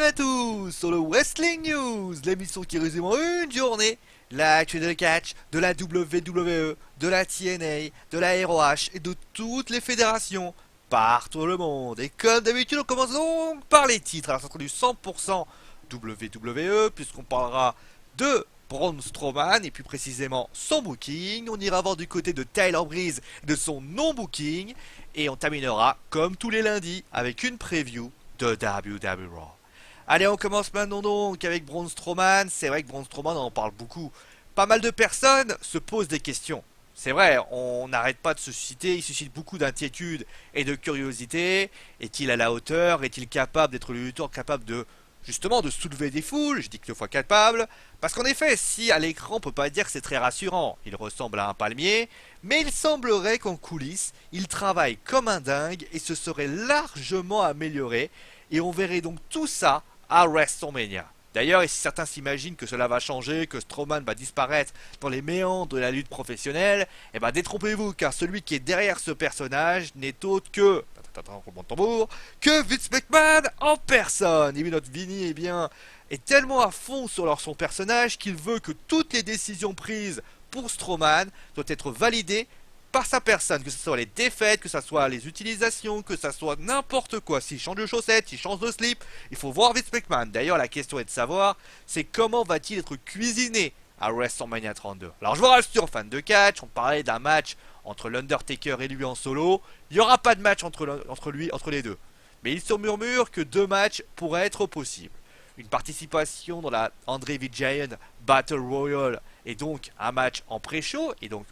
Bienvenue à tous sur le Wrestling News, l'émission qui résume en une journée l'actu de catch, de la WWE, de la TNA, de la ROH et de toutes les fédérations partout dans le monde. Et comme d'habitude, on commence donc par les titres. Alors, c'est du 100% WWE, puisqu'on parlera de Braun Strowman et plus précisément son booking. On ira voir du côté de Tyler Breeze et de son non-booking. Et on terminera, comme tous les lundis, avec une preview de WWE Raw. Allez, on commence maintenant donc avec Braun Strowman. C'est vrai que Braun Strowman, on en parle beaucoup. Pas mal de personnes se posent des questions. C'est vrai, on n'arrête pas de se susciter, il suscite beaucoup d'inquiétude et de curiosité. Est-il à la hauteur? Est-il capable d'être le lutteur capable de, justement, de soulever des foules? Je dis que 2 fois capable. Parce qu'en effet, si à l'écran on peut pas dire que c'est très rassurant, il ressemble à un palmier, mais il semblerait qu'en coulisses, il travaille comme un dingue et se serait largement amélioré. Et on verrait donc tout ça à WrestleMania. D'ailleurs, et si certains s'imaginent que cela va changer, que Strowman va disparaître dans les méandres de la lutte professionnelle, eh ben détrompez-vous, car celui qui est derrière ce personnage n'est autre que, roulement de tambour, que Vince McMahon en personne. Et oui, notre Vinny, eh bien, est tellement à fond sur son personnage qu'il veut que toutes les décisions prises pour Strowman doivent être validées par sa personne, que ce soit les défaites, que ce soit les utilisations, que ce soit n'importe quoi. S'il change de chaussettes, s'il change de slip, il faut voir Vince McMahon. D'ailleurs, la question est de savoir, c'est comment va-t-il être cuisiné à WrestleMania 32. Alors je vous rassure, fans de catch, on parlait d'un match entre l'Undertaker et lui en solo. Il n'y aura pas de match entre les deux. Mais il se murmure que 2 matchs pourraient être possibles. Une participation dans la Andre Giant Battle Royale et donc un match en pré-show et donc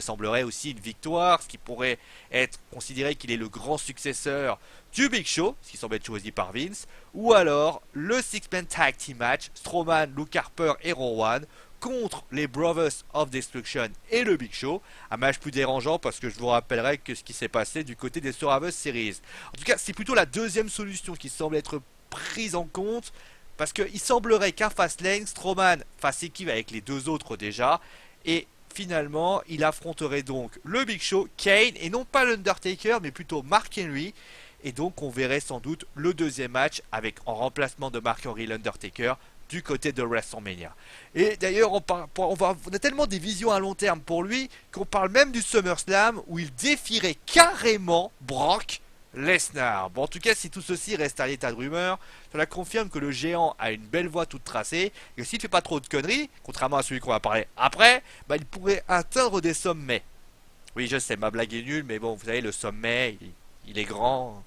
semblerait aussi une victoire, ce qui pourrait être considéré qu'il est le grand successeur du Big Show, ce qui semble être choisi par Vince, ou alors le Six-Man Tag Team Match, Strowman, Luke Harper et Rowan contre les Brothers of Destruction et le Big Show, un match plus dérangeant parce que je vous rappellerai que ce qui s'est passé du côté des Survivor Series. En tout cas, c'est plutôt la deuxième solution qui semble être prise en compte, parce qu'il semblerait qu'à Fastlane, Strowman fasse équipe avec les 2 autres déjà, et finalement, il affronterait donc le Big Show, Kane, et non pas l'Undertaker, mais plutôt Mark Henry. Et donc, on verrait sans doute le 2e match avec en remplacement de Mark Henry l'Undertaker du côté de WrestleMania. Et d'ailleurs, on a tellement des visions à long terme pour lui qu'on parle même du SummerSlam où il défierait carrément Brock Lesnar. Bon, en tout cas, si tout ceci reste à l'état de rumeur, cela confirme que le géant a une belle voie toute tracée et que s'il ne fait pas trop de conneries, contrairement à celui qu'on va parler après, bah, il pourrait atteindre des sommets. Oui, je sais, ma blague est nulle, mais bon, vous savez, le sommet, il est grand.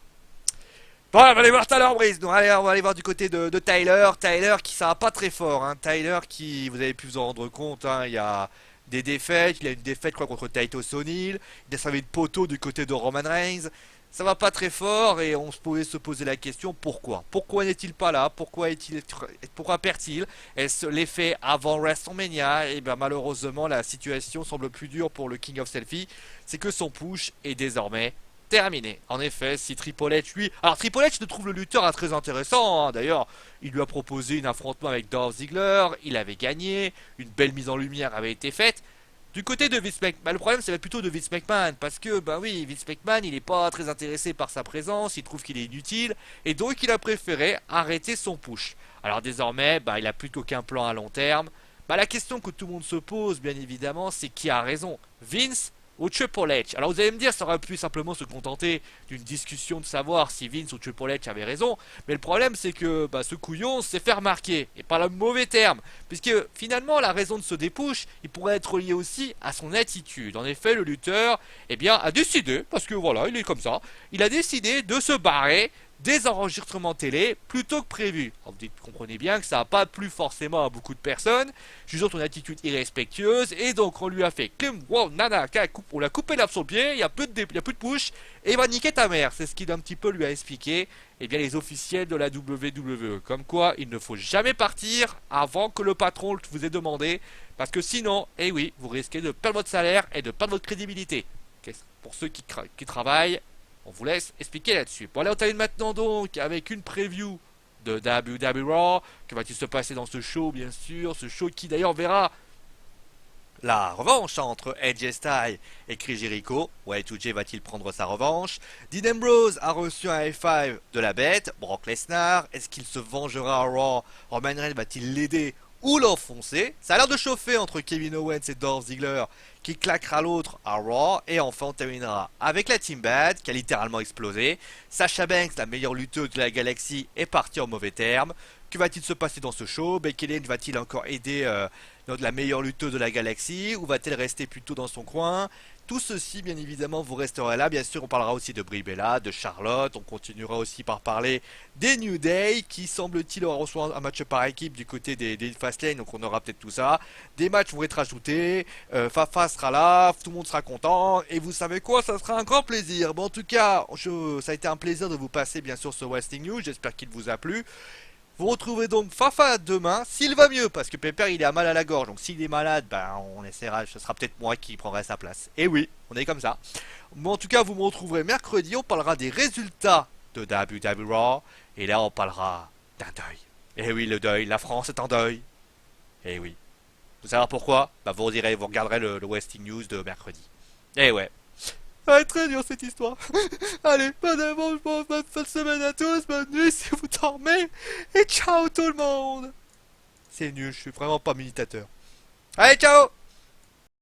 Bon, on va aller voir Tyler Breeze. Donc, allez, on va aller voir du côté de Tyler. Tyler qui ça va pas très fort. Hein. Tyler qui, vous avez pu vous en rendre compte, hein, il y a des défaites. Il a une défaite, quoi, contre Titus O'Neil. Il a servi de poteau du côté de Roman Reigns. Ça va pas très fort et on pouvait se poser la question pourquoi? Pourquoi n'est-il pas là? Pourquoi perd-il? Est-ce l'effet avant WrestleMania? Et bien malheureusement la situation semble plus dure pour le King of Selfie. C'est que son push est désormais terminé. En effet, si Triple H lui... Alors Triple H ne trouve le lutteur très intéressant. Hein. D'ailleurs, il lui a proposé un affrontement avec Dolph Ziggler. Il avait gagné. Une belle mise en lumière avait été faite. Du côté de Vince McMahon, le problème c'est plutôt de Vince McMahon, parce que, bah oui, Vince McMahon il n'est pas très intéressé par sa présence, il trouve qu'il est inutile, et donc il a préféré arrêter son push. Alors désormais, bah il a plus qu'aucun plan à long terme. Bah la question que tout le monde se pose, bien évidemment, c'est qui a raison, Vince ou Triple H? Alors vous allez me dire, ça aurait pu simplement se contenter d'une discussion de savoir si Vince ou Triple H avait raison, mais le problème c'est que bah, ce couillon s'est fait remarquer, et par le mauvais terme, puisque finalement la raison de ce dépush, il pourrait être lié aussi à son attitude. En effet, le lutteur, eh bien, a décidé, parce que voilà, il est comme ça, il a décidé de se barrer des enregistrements télé plutôt que prévu. Alors vous comprenez bien que ça n'a pas plu forcément à beaucoup de personnes, jugeant son attitude irrespectueuse, et donc on lui a fait Kim, wow, nana, on l'a coupé l'herbe sur le pied, il n'y a plus de push, et il va niquer ta mère. C'est ce qu'il un petit peu lui a expliqué, eh bien les officiels de la WWE. Comme quoi, il ne faut jamais partir avant que le patron vous ait demandé, parce que sinon, eh oui, vous risquez de perdre votre salaire et de perdre votre crédibilité. Pour ceux qui travaillent, on vous laisse expliquer là-dessus. Bon, allez, on termine maintenant donc avec une preview de WWE Raw. Que va-t-il se passer dans ce show, bien sûr? Ce show qui d'ailleurs verra la revanche entre AJ Styles et Chris Jericho. Y2J va-t-il prendre sa revanche? Dean Ambrose a reçu un F5 de la bête. Brock Lesnar, est-ce qu'il se vengera à Raw? Roman Reigns va-t-il l'aider ou l'enfoncer? Ça a l'air de chauffer entre Kevin Owens et Dolph Ziggler, qui claquera l'autre à Raw. Et enfin on terminera avec la Team Bad qui a littéralement explosé. Sasha Banks, la meilleure lutteuse de la galaxie, est partie en mauvais termes. Que va-t-il se passer dans ce show? Becky Lynch va-t-il encore aider la meilleure lutteuse de la galaxie, ou va-t-elle rester plutôt dans son coin? Tout ceci, bien évidemment, vous resterez là. Bien sûr, on parlera aussi de Brie Bella, de Charlotte. On continuera aussi par parler des New Day, qui semble-t-il aura reçu un match par équipe du côté des Fastlane. Donc on aura peut-être tout ça. Des matchs vont être ajoutés. Fafa sera là, tout le monde sera content. Et vous savez quoi, ça sera un grand plaisir. Bon, en tout cas, ça a été un plaisir de vous passer, bien sûr, ce Wrestling News. J'espère qu'il vous a plu. Vous retrouverez donc Fafa demain, s'il va mieux, parce que Pepper il a mal à la gorge, donc s'il est malade, ben on essaiera, ce sera peut-être moi qui prendrai sa place. Et oui, on est comme ça. Mais en tout cas, vous me retrouverez mercredi, on parlera des résultats de WWE Raw, et là on parlera d'un deuil. Et oui, le deuil, la France est en deuil. Et oui. Vous savez pourquoi? Bah vous direz, vous regarderez le Wrestling News de mercredi. Et ouais. Ça va être très dur cette histoire. Allez, bonne fin de semaine à tous, bonne nuit si vous dormez, et ciao tout le monde. C'est nul, je suis vraiment pas militateur. Allez, ciao.